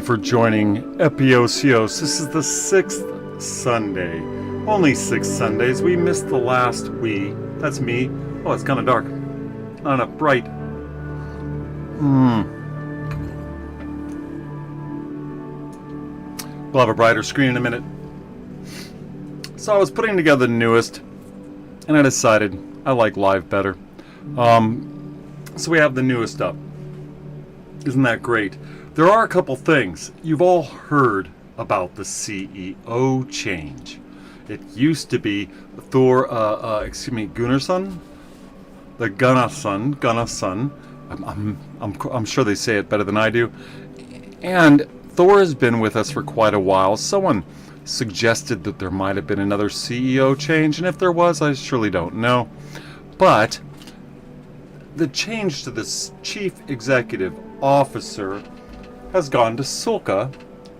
for joining Epiousios. This is the 6th Sunday. Only 6 Sundays. We missed the last That's me. Oh, it's kind of dark. Not enough bright. We'll have a brighter screen in a minute. So I was putting together the newest, and I decided I like live better. So we have the newest up. Isn't that great? There are a couple things. You've all heard about the CEO change. It used to be Gunnarsson? The Gunnarsson. I'm sure they say it better than I do. And Thor has been with us for quite a while. Someone suggested that there might have been another CEO change, and if there was, I surely don't know. But the change to the chief executive officer has gone to Sulka,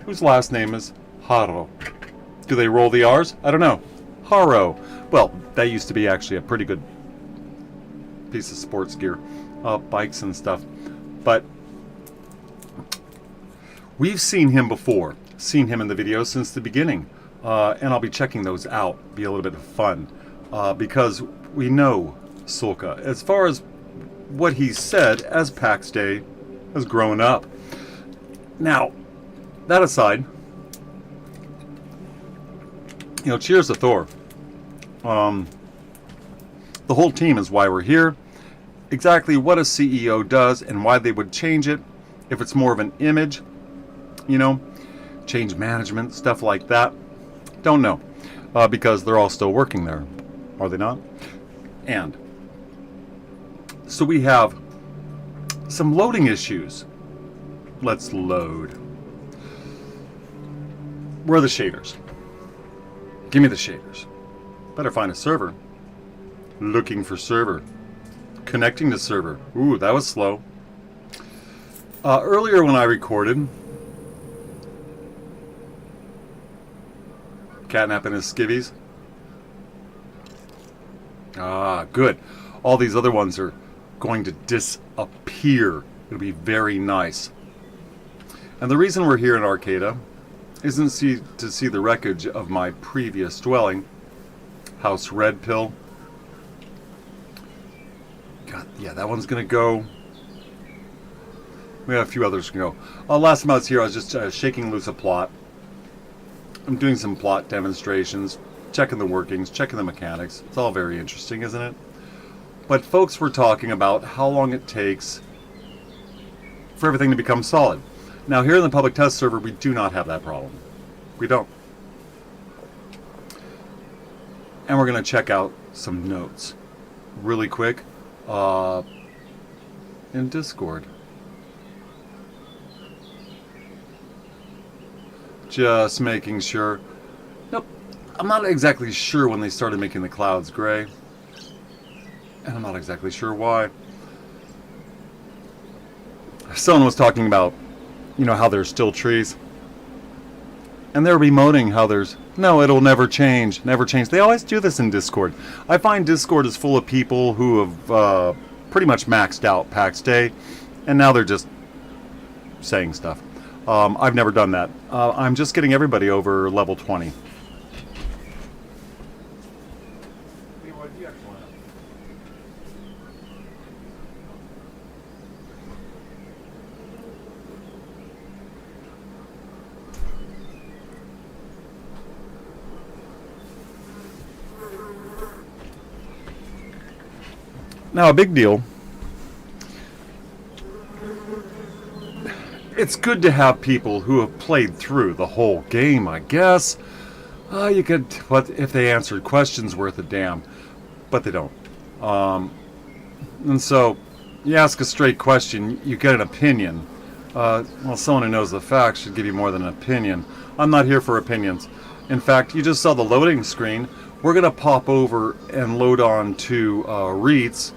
whose last name is Haro. Do they roll the R's? I don't know. Haro. Well, that used to be actually a pretty good piece of sports gear, bikes and stuff. But we've seen him before, seen him in the videos since the beginning, and I'll be checking those out. Be a little bit of fun, because we know Sulka. As far as what he said as Pax Dei has grown up. Now, that aside, cheers to Thor. The whole team is why we're here. Exactly what a CEO does and why they would change it, if it's more of an image, change management, stuff like that. Don't know, because they're all still working there, are they not? And so we have some loading issues. Let's load. Where are the shaders? Give me the shaders. Better find a server. Looking for server. Connecting to server. Ooh, that was slow. Earlier when I recorded, catnapping his skivvies. Good. All these other ones are going to disappear. It'll be very nice. And the reason we're here in Arcadia isn't to see the wreckage of my previous dwelling, House Red Pill. God, yeah, that one's gonna go. We have a few others can go. Last time I was here, I was just shaking loose a plot. I'm doing some plot demonstrations, checking the workings, checking the mechanics. It's all very interesting, isn't it? But folks were talking about how long it takes for everything to become solid. Now here in the public test server, we do not have that problem. We don't. And we're going to check out some notes really quick in Discord. Just making sure. Nope. I'm not exactly sure when they started making the clouds gray. And I'm not exactly sure why. Someone was talking about, how there's still trees. And they're bemoaning how no, it'll never change, never change. They always do this in Discord. I find Discord is full of people who have pretty much maxed out Pax Dei, and now they're just saying stuff. I've never done that. I'm just getting everybody over level 20. Now, a big deal. It's good to have people who have played through the whole game, I guess. You could, what if they answered questions worth a damn, but they don't. And so, you ask a straight question, you get an opinion. Well, someone who knows the facts should give you more than an opinion. I'm not here for opinions. In fact, you just saw the loading screen. We're going to pop over and load on to REITs,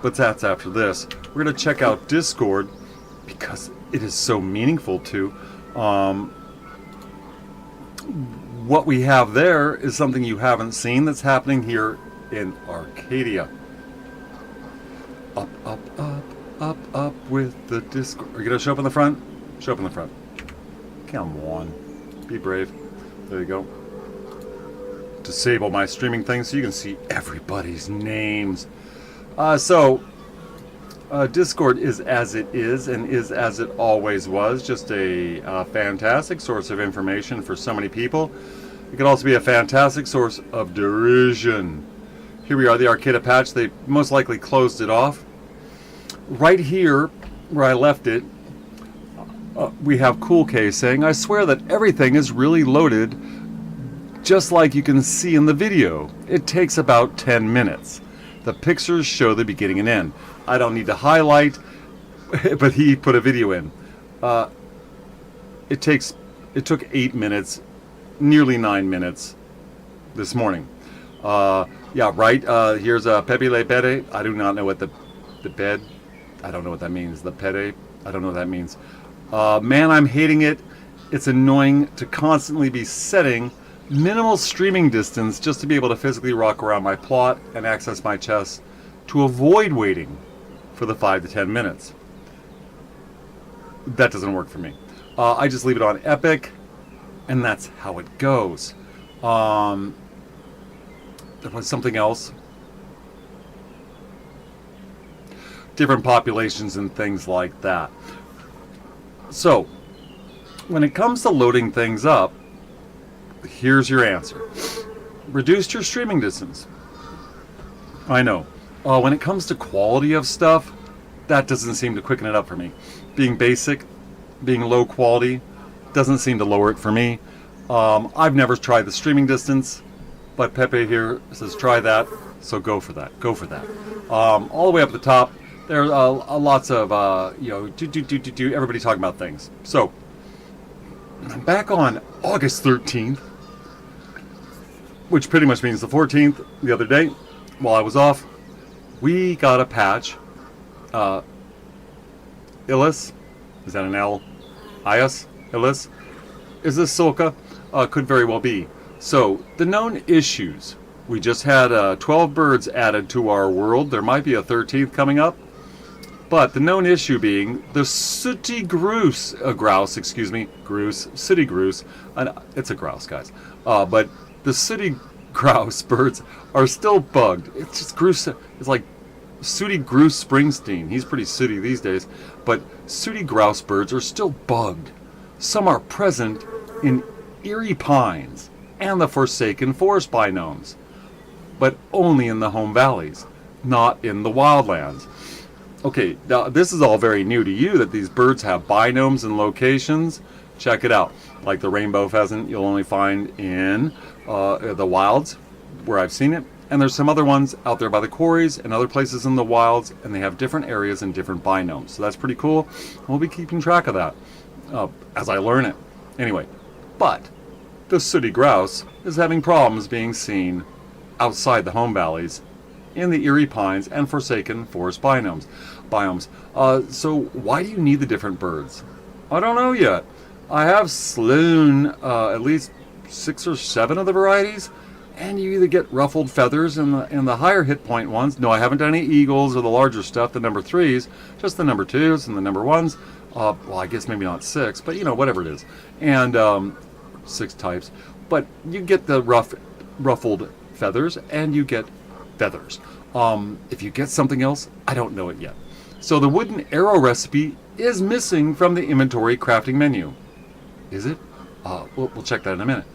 but that's after this. We're going to check out Discord because it is so meaningful to. What we have there is something you haven't seen that's happening here in Arcadia. Up, up, up, up, up with the Discord. Are you going to show up in the front? Show up in the front. Come on. Be brave. There you go. Disable my streaming thing so you can see everybody's names. Discord is as it is and is as it always was. Just a fantastic source of information for so many people. It can also be a fantastic source of derision. Here we are, the Arcadia patch. They most likely closed it off. Right here, where I left it, we have Cool K saying, I swear that everything is really loaded, just like you can see in the video. It takes about 10 minutes. The pictures show the beginning and end. I don't need to highlight, but he put a video in. It took 8 minutes, nearly 9 minutes this morning. Yeah, right. Here's Pepe Le Pere. I do not know what the bed. I don't know what that means. The Pere. I don't know what that means. Man, I'm hating it. It's annoying to constantly be setting minimal streaming distance just to be able to physically rock around my plot and access my chest to avoid waiting for the 5 to 10 minutes. That doesn't work for me. I just leave it on Epic, and that's how it goes. There was something else. Different populations and things like that. So, when it comes to loading things up, here's your answer. Reduce your streaming distance. I know. When it comes to quality of stuff, that doesn't seem to quicken it up for me. Being basic, being low quality, doesn't seem to lower it for me. I've never tried the streaming distance, but Pepe here says try that, so go for that. Go for that. All the way up at the top, there are lots of, everybody talking about things. So, back on August 13th, which pretty much means the 14th, the other day, while I was off, we got a patch. Illis, is that an L? Ius? Illis? Is this Silka? Could very well be. So, the known issues. We just had 12 birds added to our world. There might be a 13th coming up. But the known issue being the sooty grouse, sooty grouse. It's a grouse, guys. But the sooty grouse birds are still bugged. It's just grouse. It's like sooty grouse Springsteen. He's pretty sooty these days. But sooty grouse birds are still bugged. Some are present in eerie pines and the forsaken forest biomes, but only in the home valleys, not in the wildlands. Okay, now this is all very new to you, that these birds have biomes and locations. Check it out. Like the rainbow pheasant, you'll only find in the wilds, where I've seen it. And there's some other ones out there by the quarries and other places in the wilds, and they have different areas and different biomes. So that's pretty cool. We'll be keeping track of that as I learn it. Anyway, but the sooty grouse is having problems being seen outside the home valleys, in the eerie pines and forsaken forest biomes. So why do you need the different birds? I don't know yet. I have slewn at least 6 or 7 of the varieties, and you either get ruffled feathers in the higher hit point ones. No, I haven't done any eagles or the larger stuff, the number 3s, just the number 2s and the number 1s. Well, I guess maybe not 6, but whatever it is. And 6 types. But you get the ruffled feathers, and you get feathers. If you get something else, I don't know it yet. So the wooden arrow recipe is missing from the inventory crafting menu. Is it? We'll check that in a minute.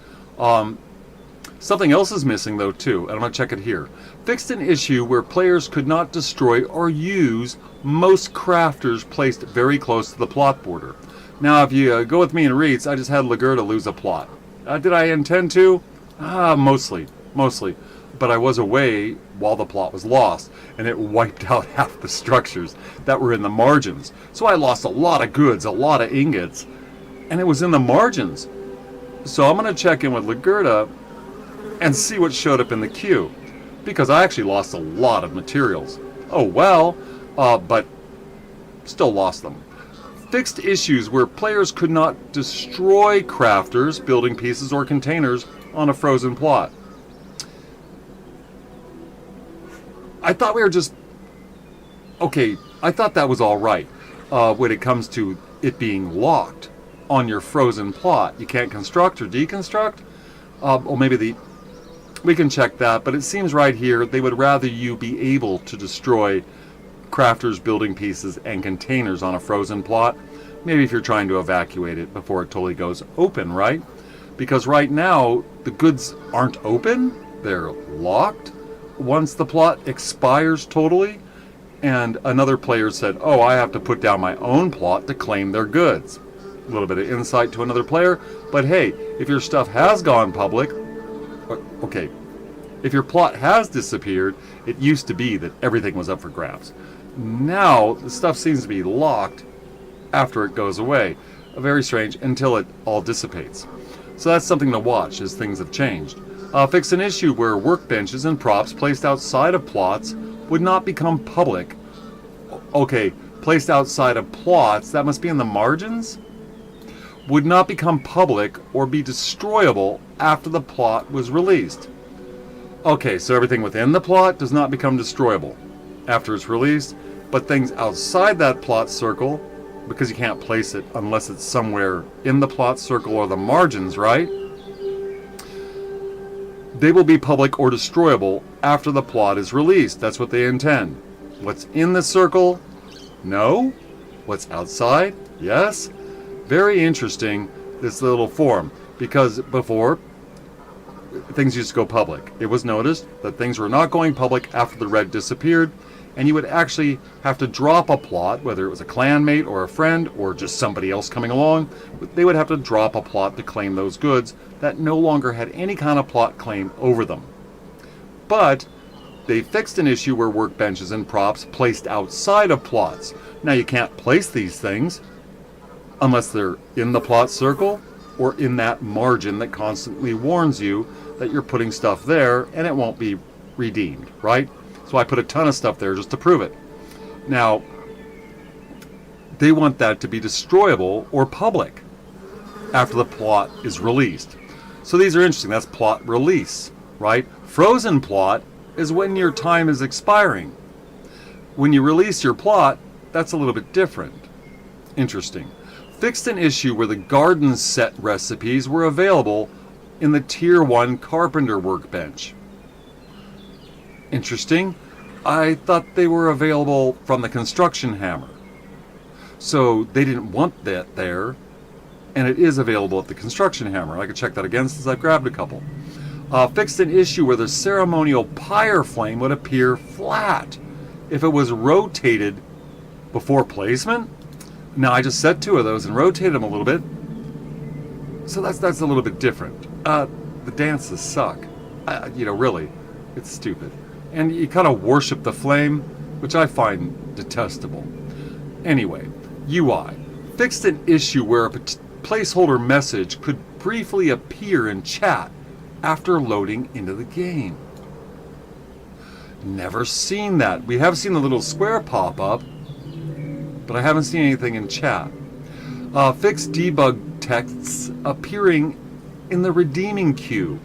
Something else is missing though too, and I'm going to check it here. Fixed an issue where players could not destroy or use most crafters placed very close to the plot border. Now if you go with me and reads, I just had Ligurda lose a plot. Did I intend to? Mostly. But I was away while the plot was lost, and it wiped out half the structures that were in the margins. So I lost a lot of goods, a lot of ingots, and it was in the margins. So I'm going to check in with Ligurda and see what showed up in the queue, because I actually lost a lot of materials. Oh well, but still lost them. Fixed issues where players could not destroy crafters, building pieces, or containers on a frozen plot. I thought we were just... Okay, I thought that was all right when it comes to it being locked. on your frozen plot. You can't construct or deconstruct. Or maybe we can check that, but it seems right here they would rather you be able to destroy crafters, building pieces, and containers on a frozen plot. Maybe if you're trying to evacuate it before it totally goes open, right? Because right now, the goods aren't open, they're locked. Once the plot expires totally, and another player said, oh, I have to put down my own plot to claim their goods. A little bit of insight to another player, but hey, if your stuff has gone public, okay, if your plot has disappeared, it used to be that everything was up for grabs. Now, the stuff seems to be locked after it goes away. Very strange, until it all dissipates. So that's something to watch as things have changed. Fix an issue where workbenches and props placed outside of plots would not become public. Okay, placed outside of plots, that must be in the margins? Would not become public or be destroyable after the plot was released. Okay, so everything within the plot does not become destroyable after it's released, but things outside that plot circle, because you can't place it unless it's somewhere in the plot circle or the margins, right? They will be public or destroyable after the plot is released. That's what they intend. What's in the circle? No. What's outside? Yes. Very interesting, this little form, because before, things used to go public. It was noticed that things were not going public after the red disappeared, and you would actually have to drop a plot, whether it was a clanmate or a friend or just somebody else coming along. They would have to drop a plot to claim those goods that no longer had any kind of plot claim over them. But they fixed an issue where workbenches and props placed outside of plots. Now you can't place these things unless they're in the plot circle or in that margin that constantly warns you that you're putting stuff there and it won't be redeemed, right? So I put a ton of stuff there just to prove it. Now, they want that to be destroyable or public after the plot is released. So these are interesting. That's plot release, right? Frozen plot is when your time is expiring. When you release your plot, that's a little bit different. Interesting. Fixed an issue where the garden set recipes were available in the Tier 1 Carpenter workbench. Interesting. I thought they were available from the construction hammer. So they didn't want that there, and it is available at the construction hammer. I could check that again since I've grabbed a couple. Fixed an issue where the ceremonial pyre flame would appear flat if it was rotated before placement. Now I just set 2 of those and rotated them a little bit. So that's a little bit different. The dances suck. Really, it's stupid. And you kind of worship the flame, which I find detestable. Anyway, UI. Fixed an issue where a placeholder message could briefly appear in chat after loading into the game. Never seen that. We have seen the little square pop up, but I haven't seen anything in chat. Fixed debug texts appearing in the redeeming queue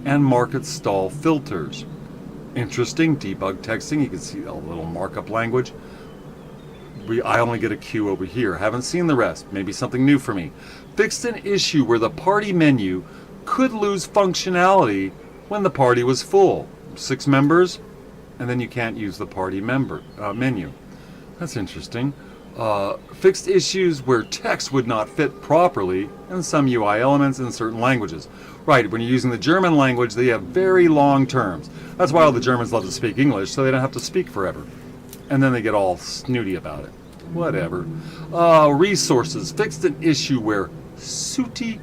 and market stall filters. Interesting. Debug texting. You can see a little markup language. I only get a queue over here. Haven't seen the rest. Maybe something new for me. Fixed an issue where the party menu could lose functionality when the party was full. 6 members, and then you can't use the party menu. That's interesting. Fixed issues where text would not fit properly in some UI elements in certain languages. Right, when you're using the German language, they have very long terms. That's why all the Germans love to speak English, so they don't have to speak forever. And then they get all snooty about it. Whatever. Resources. Fixed an issue where sooty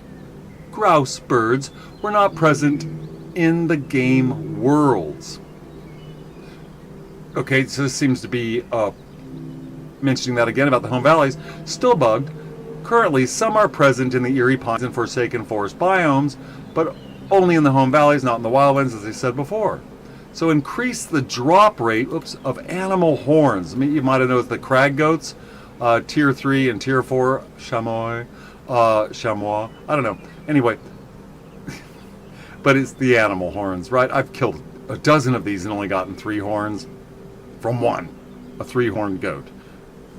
grouse birds were not present in the game worlds. Okay, so this seems to be mentioning that again about the home valleys. Still bugged. Currently, some are present in the Eerie Pines and Forsaken Forest biomes, but only in the home valleys, not in the wildlands, as I said before. So increase the drop rate of animal horns. I mean, you might have noticed the crag goats, Tier 3 and Tier 4, chamois, I don't know. Anyway, but it's the animal horns, right? I've killed a dozen of these and only gotten 3 horns from one, a 3-horned goat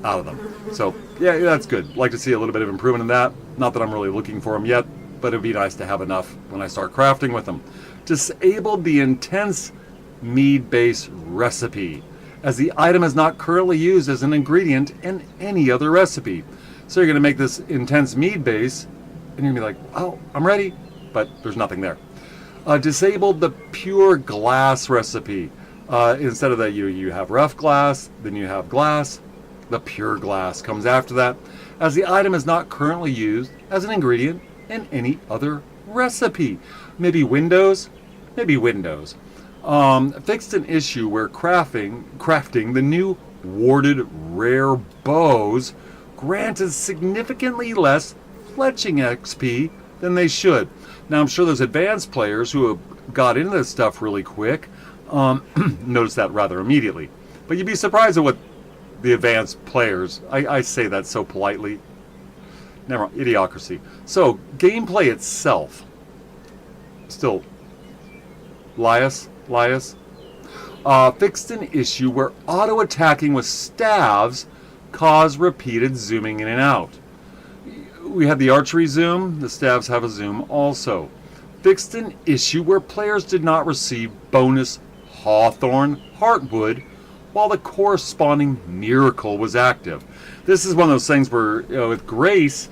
out of them. So, yeah, that's good. Like to see a little bit of improvement in that. Not that I'm really looking for them yet, but it'd be nice to have enough when I start crafting with them. Disabled the intense mead base recipe, as the item is not currently used as an ingredient in any other recipe. So you're going to make this intense mead base, and you're going to be like, oh, I'm ready, but there's nothing there. Disabled the pure glass recipe. Instead of that, you have rough glass, then you have glass. The pure glass comes after that, as the item is not currently used as an ingredient in any other recipe. Maybe windows? Maybe windows. Fixed an issue where crafting the new warded rare bows granted significantly less fletching XP than they should. Now, I'm sure there's advanced players who have got into this stuff really quick. Notice that rather immediately. But you'd be surprised at what the advanced players, I say that so politely. Never mind, idiocracy. So, gameplay itself. Still, Lias? Fixed an issue where auto-attacking with staves caused repeated zooming in and out. We had the archery zoom, the staves have a zoom also. Fixed an issue where players did not receive bonus Hawthorn Heartwood while the corresponding miracle was active. This is one of those things where, with grace,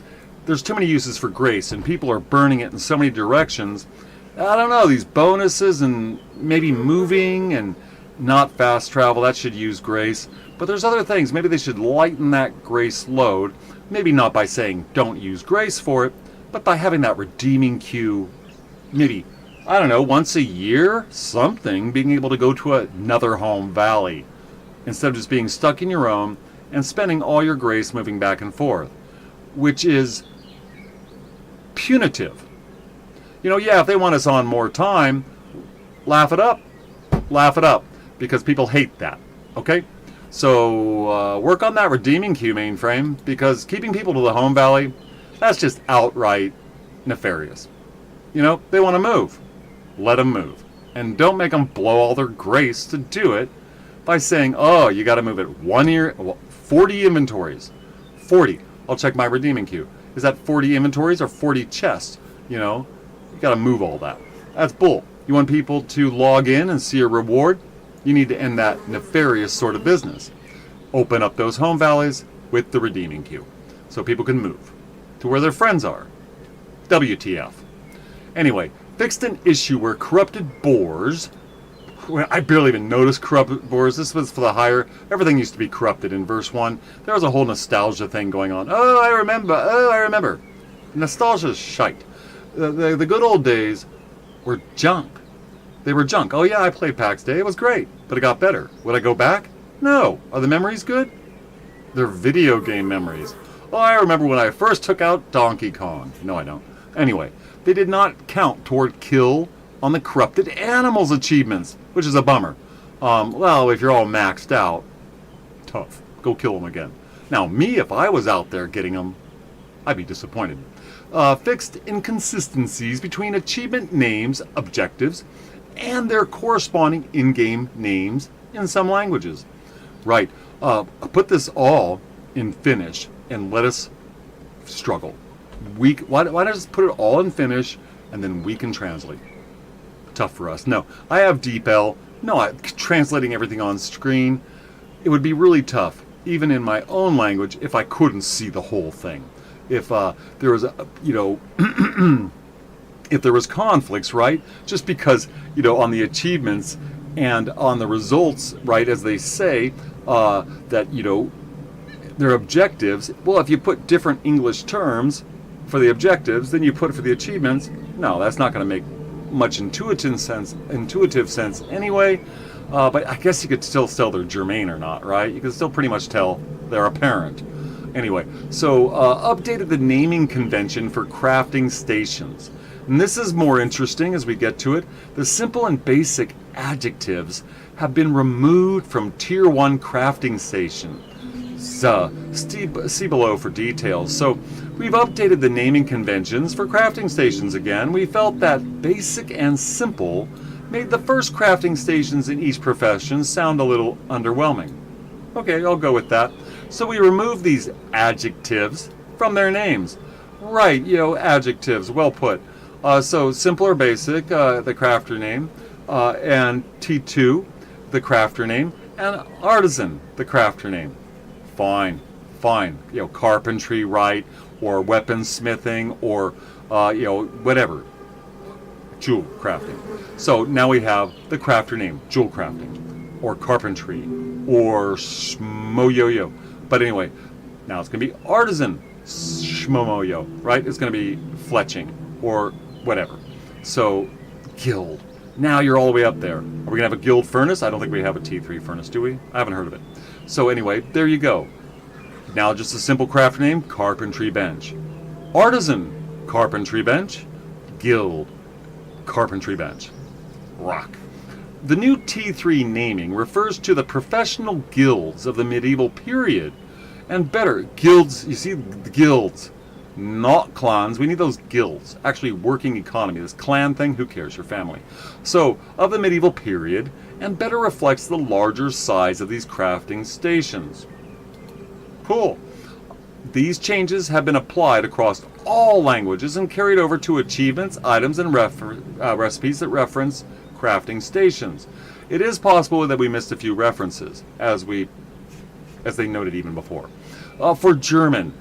there's too many uses for grace, and people are burning it in so many directions. I don't know, these bonuses and maybe moving and not fast travel, that should use grace. But there's other things. Maybe they should lighten that grace load. Maybe not by saying don't use grace for it, but by having that redeeming queue, maybe, I don't know, once a year, something, being able to go to another home valley instead of just being stuck in your own and spending all your grace moving back and forth, which is punitive. Yeah, if they want us on more time, laugh it up, because people hate that, okay? So work on that redeeming queue, Mainframe, because keeping people to the home valley, that's just outright nefarious. They want to move. Let them move. And don't make them blow all their grace to do it by saying, oh, you got to move it 1 year, 40 inventories. 40. I'll check my redeeming queue. Is that 40 inventories or 40 chests? You got to move all that. That's bull. You want people to log in and see a reward? You need to end that nefarious sort of business. Open up those home valleys with the redeeming queue so people can move to where their friends are. WTF. Anyway, fixed an issue where corrupted boars, I barely even noticed corrupted boars. This was for the higher. Everything used to be corrupted in verse 1. There was a whole nostalgia thing going on. Oh, I remember. Nostalgia's shite. The good old days were junk. They were junk. Oh yeah, I played Pax Dei. It was great, but it got better. Would I go back? No. Are the memories good? They're video game memories. Oh, I remember when I first took out Donkey Kong. No, I don't. Anyway, they did not count toward kill on the corrupted animals achievements, which is a bummer. Well, if you're all maxed out, tough. Go kill them again. Now, me, if I was out there getting them, I'd be disappointed. Fixed inconsistencies between achievement names, objectives, and their corresponding in-game names in some languages. Right. Put this all in Finnish and let us struggle. Why not just put it all in Finnish and then we can translate? Tough for us. No, I have DeepL. No, translating everything on screen, it would be really tough, even in my own language, if I couldn't see the whole thing. If there was, if there was conflicts, right? Just because, on the achievements and on the results, right, as they say, that, their objectives, well, if you put different English terms for the objectives than you put for the achievements, no, that's not going to make much intuitive sense anyway. But I guess you could still tell they're germane or not, right? You can still pretty much tell they're a parent. Anyway, so updated the naming convention for crafting stations. And this is more interesting as we get to it. The simple and basic adjectives have been removed from Tier 1 crafting station. See below for details. So we've updated the naming conventions for crafting stations again. We felt that basic and simple made the first crafting stations in each profession sound a little underwhelming. Okay, I'll go with that. So we removed these adjectives from their names. Right, adjectives. Well put. So simple or basic, the crafter name, and T2, the crafter name, and artisan, the crafter name. Fine, fine. Carpentry, right, or weaponsmithing, or whatever. Jewel crafting. So now we have the crafter name, jewel crafting, or carpentry, or shmoyoyo. But anyway, now it's going to be artisan shmomoyo, right? It's going to be fletching, or whatever. So, guild. Now you're all the way up there. Are we going to have a guild furnace? I don't think we have a T3 furnace, do we? I haven't heard of it. So anyway, there you go. Now just a simple craft name, carpentry bench. Artisan, carpentry bench. Guild, carpentry bench. Rock. The new T3 naming refers to the professional guilds of the medieval period. And better, guilds, you see, the guilds, not clans. We need those guilds. Actually, working economy. This clan thing, who cares? Your family. So, of the medieval period, and better reflects the larger size of these crafting stations. Cool. These changes have been applied across all languages and carried over to achievements, items, and recipes that reference crafting stations. It is possible that we missed a few references, as they noted even before. For German,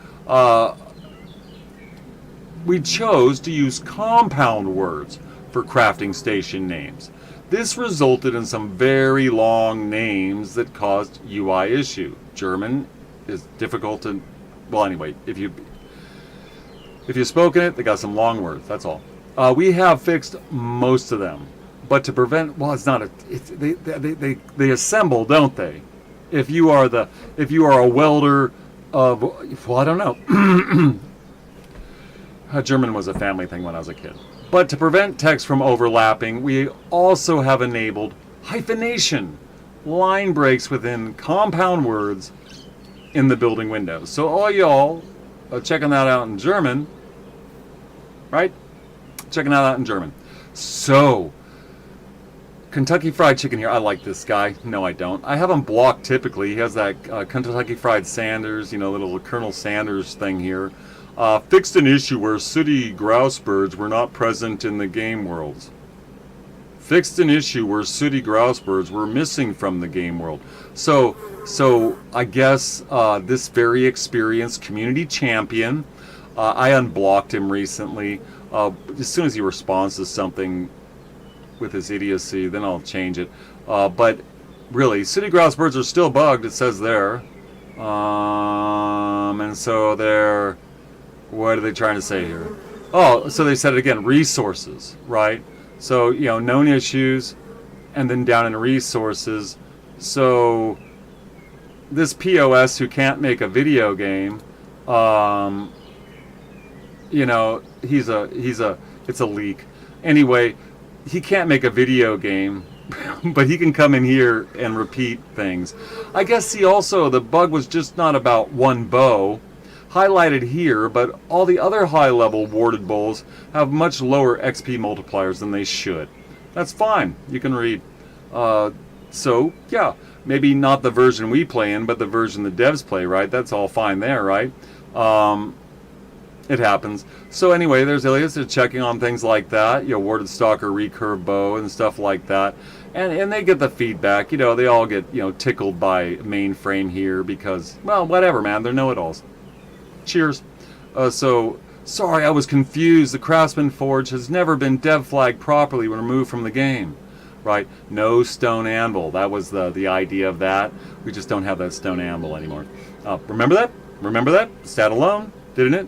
we chose to use compound words for crafting station names. This resulted in some very long names that caused UI issue. German is difficult to, well, anyway, if you've spoken it, they got some long words, that's all. We have fixed most of them, but to prevent, well, it's not they assemble, don't they? If you are a welder of, well, I don't know. German was a family thing when I was a kid. But to prevent text from overlapping, we also have enabled hyphenation, line breaks within compound words in the building windows. So all y'all checking that out in German, right? Checking that out in German. So, Kentucky Fried Chicken here. I like this guy. No, I don't. I have him blocked typically. He has that Kentucky Fried Sanders, little Colonel Sanders thing here. Fixed an issue where sooty grouse birds were not present in the game worlds. Fixed an issue where sooty grouse birds were missing from the game world. So I guess this very experienced community champion, I unblocked him recently. As soon as he responds to something with his idiocy, then I'll change it. But really, sooty grouse birds are still bugged, it says there. And so they're... What are they trying to say here? Oh, so they said it again, resources, right? So, known issues, and then down in resources. So, this POS who can't make a video game, it's a leak. Anyway, he can't make a video game, but he can come in here and repeat things. I guess the bug was just not about one bow, highlighted here, but all the other high-level warded bowls have much lower XP multipliers than they should. That's fine. You can read. So, yeah, maybe not the version we play in, but the version the devs play, right? That's all fine there, right? It happens. So anyway, there's Ilias. They're checking on things like that, warded stalker, recurve bow, and stuff like that. And they get the feedback. They all get, tickled by Mainframe here because, well, whatever, man. They're know-it-alls. Cheers. Sorry, I was confused. The Craftsman Forge has never been dev flagged properly when removed from the game. Right? No stone anvil. That was the idea of that. We just don't have that stone anvil anymore. Remember that? Remember that? Sat alone, didn't it?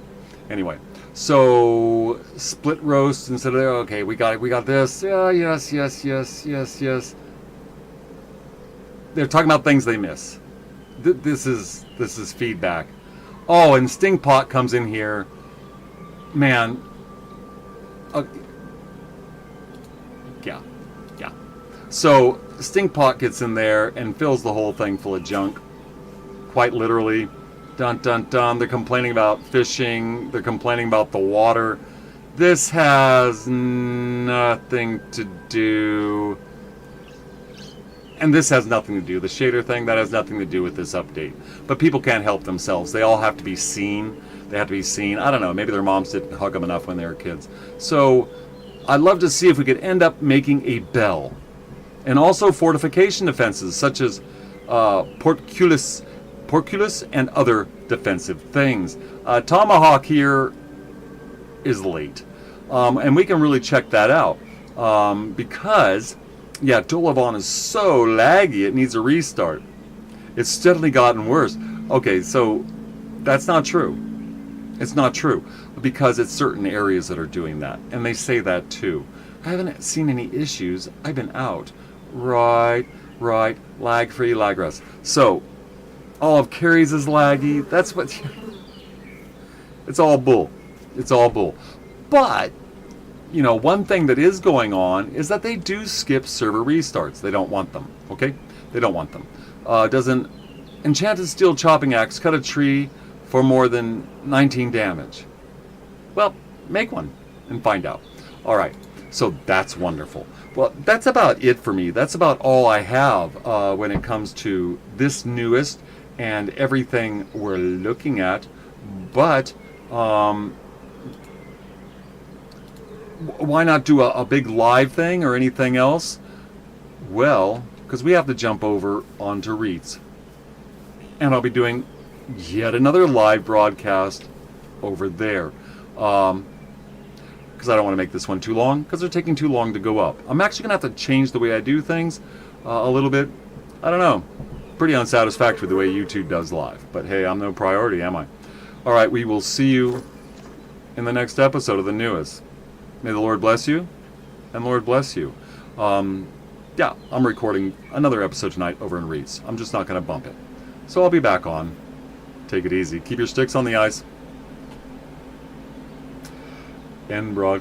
Anyway, so split roast instead of okay, we got this. Yeah, yes. They're talking about things they miss. This is feedback. Oh, and Stingpot comes in here. Man. Yeah. So, Stingpot gets in there and fills the whole thing full of junk. Quite literally. Dun, dun, dun. They're complaining about fishing. They're complaining about the water. This has nothing to do... And this has nothing to do. The shader thing, that has nothing to do with this update. But people can't help themselves. They all have to be seen. They have to be seen. I don't know. Maybe their moms didn't hug them enough when they were kids. So I'd love to see if we could end up making a bell. And also fortification defenses, such as portcullis and other defensive things. Tomahawk here is late. And we can really check that out. Because, yeah, Dolavan is so laggy, it needs a restart. It's steadily gotten worse. Okay, so that's not true. It's not true. Because it's certain areas that are doing that. And they say that too. I haven't seen any issues. I've been out. Right. Lag-free, lag-less. So, all of carries is laggy. That's what... It's all bull. It's all bull. But, you know, one thing that is going on is that they do skip server restarts. They don't want them, okay? They don't want them. Doesn't Enchanted Steel Chopping Axe cut a tree for more than 19 damage? Well, make one and find out. All right, so that's wonderful. Well, that's about it for me. That's about all I have when it comes to this newest and everything we're looking at. But why not do a big live thing or anything else? Well, because we have to jump over onto REITs. And I'll be doing yet another live broadcast over there. Because I don't want to make this one too long, because they're taking too long to go up. I'm actually going to have to change the way I do things a little bit. I don't know. Pretty unsatisfactory the way YouTube does live. But hey, I'm no priority, am I? All right, we will see you in the next episode of The Newest. May the Lord bless you, and Lord bless you. Yeah, I'm recording another episode tonight over in REITs. I'm just not going to bump it. So I'll be back on. Take it easy. Keep your sticks on the ice. End broadcast.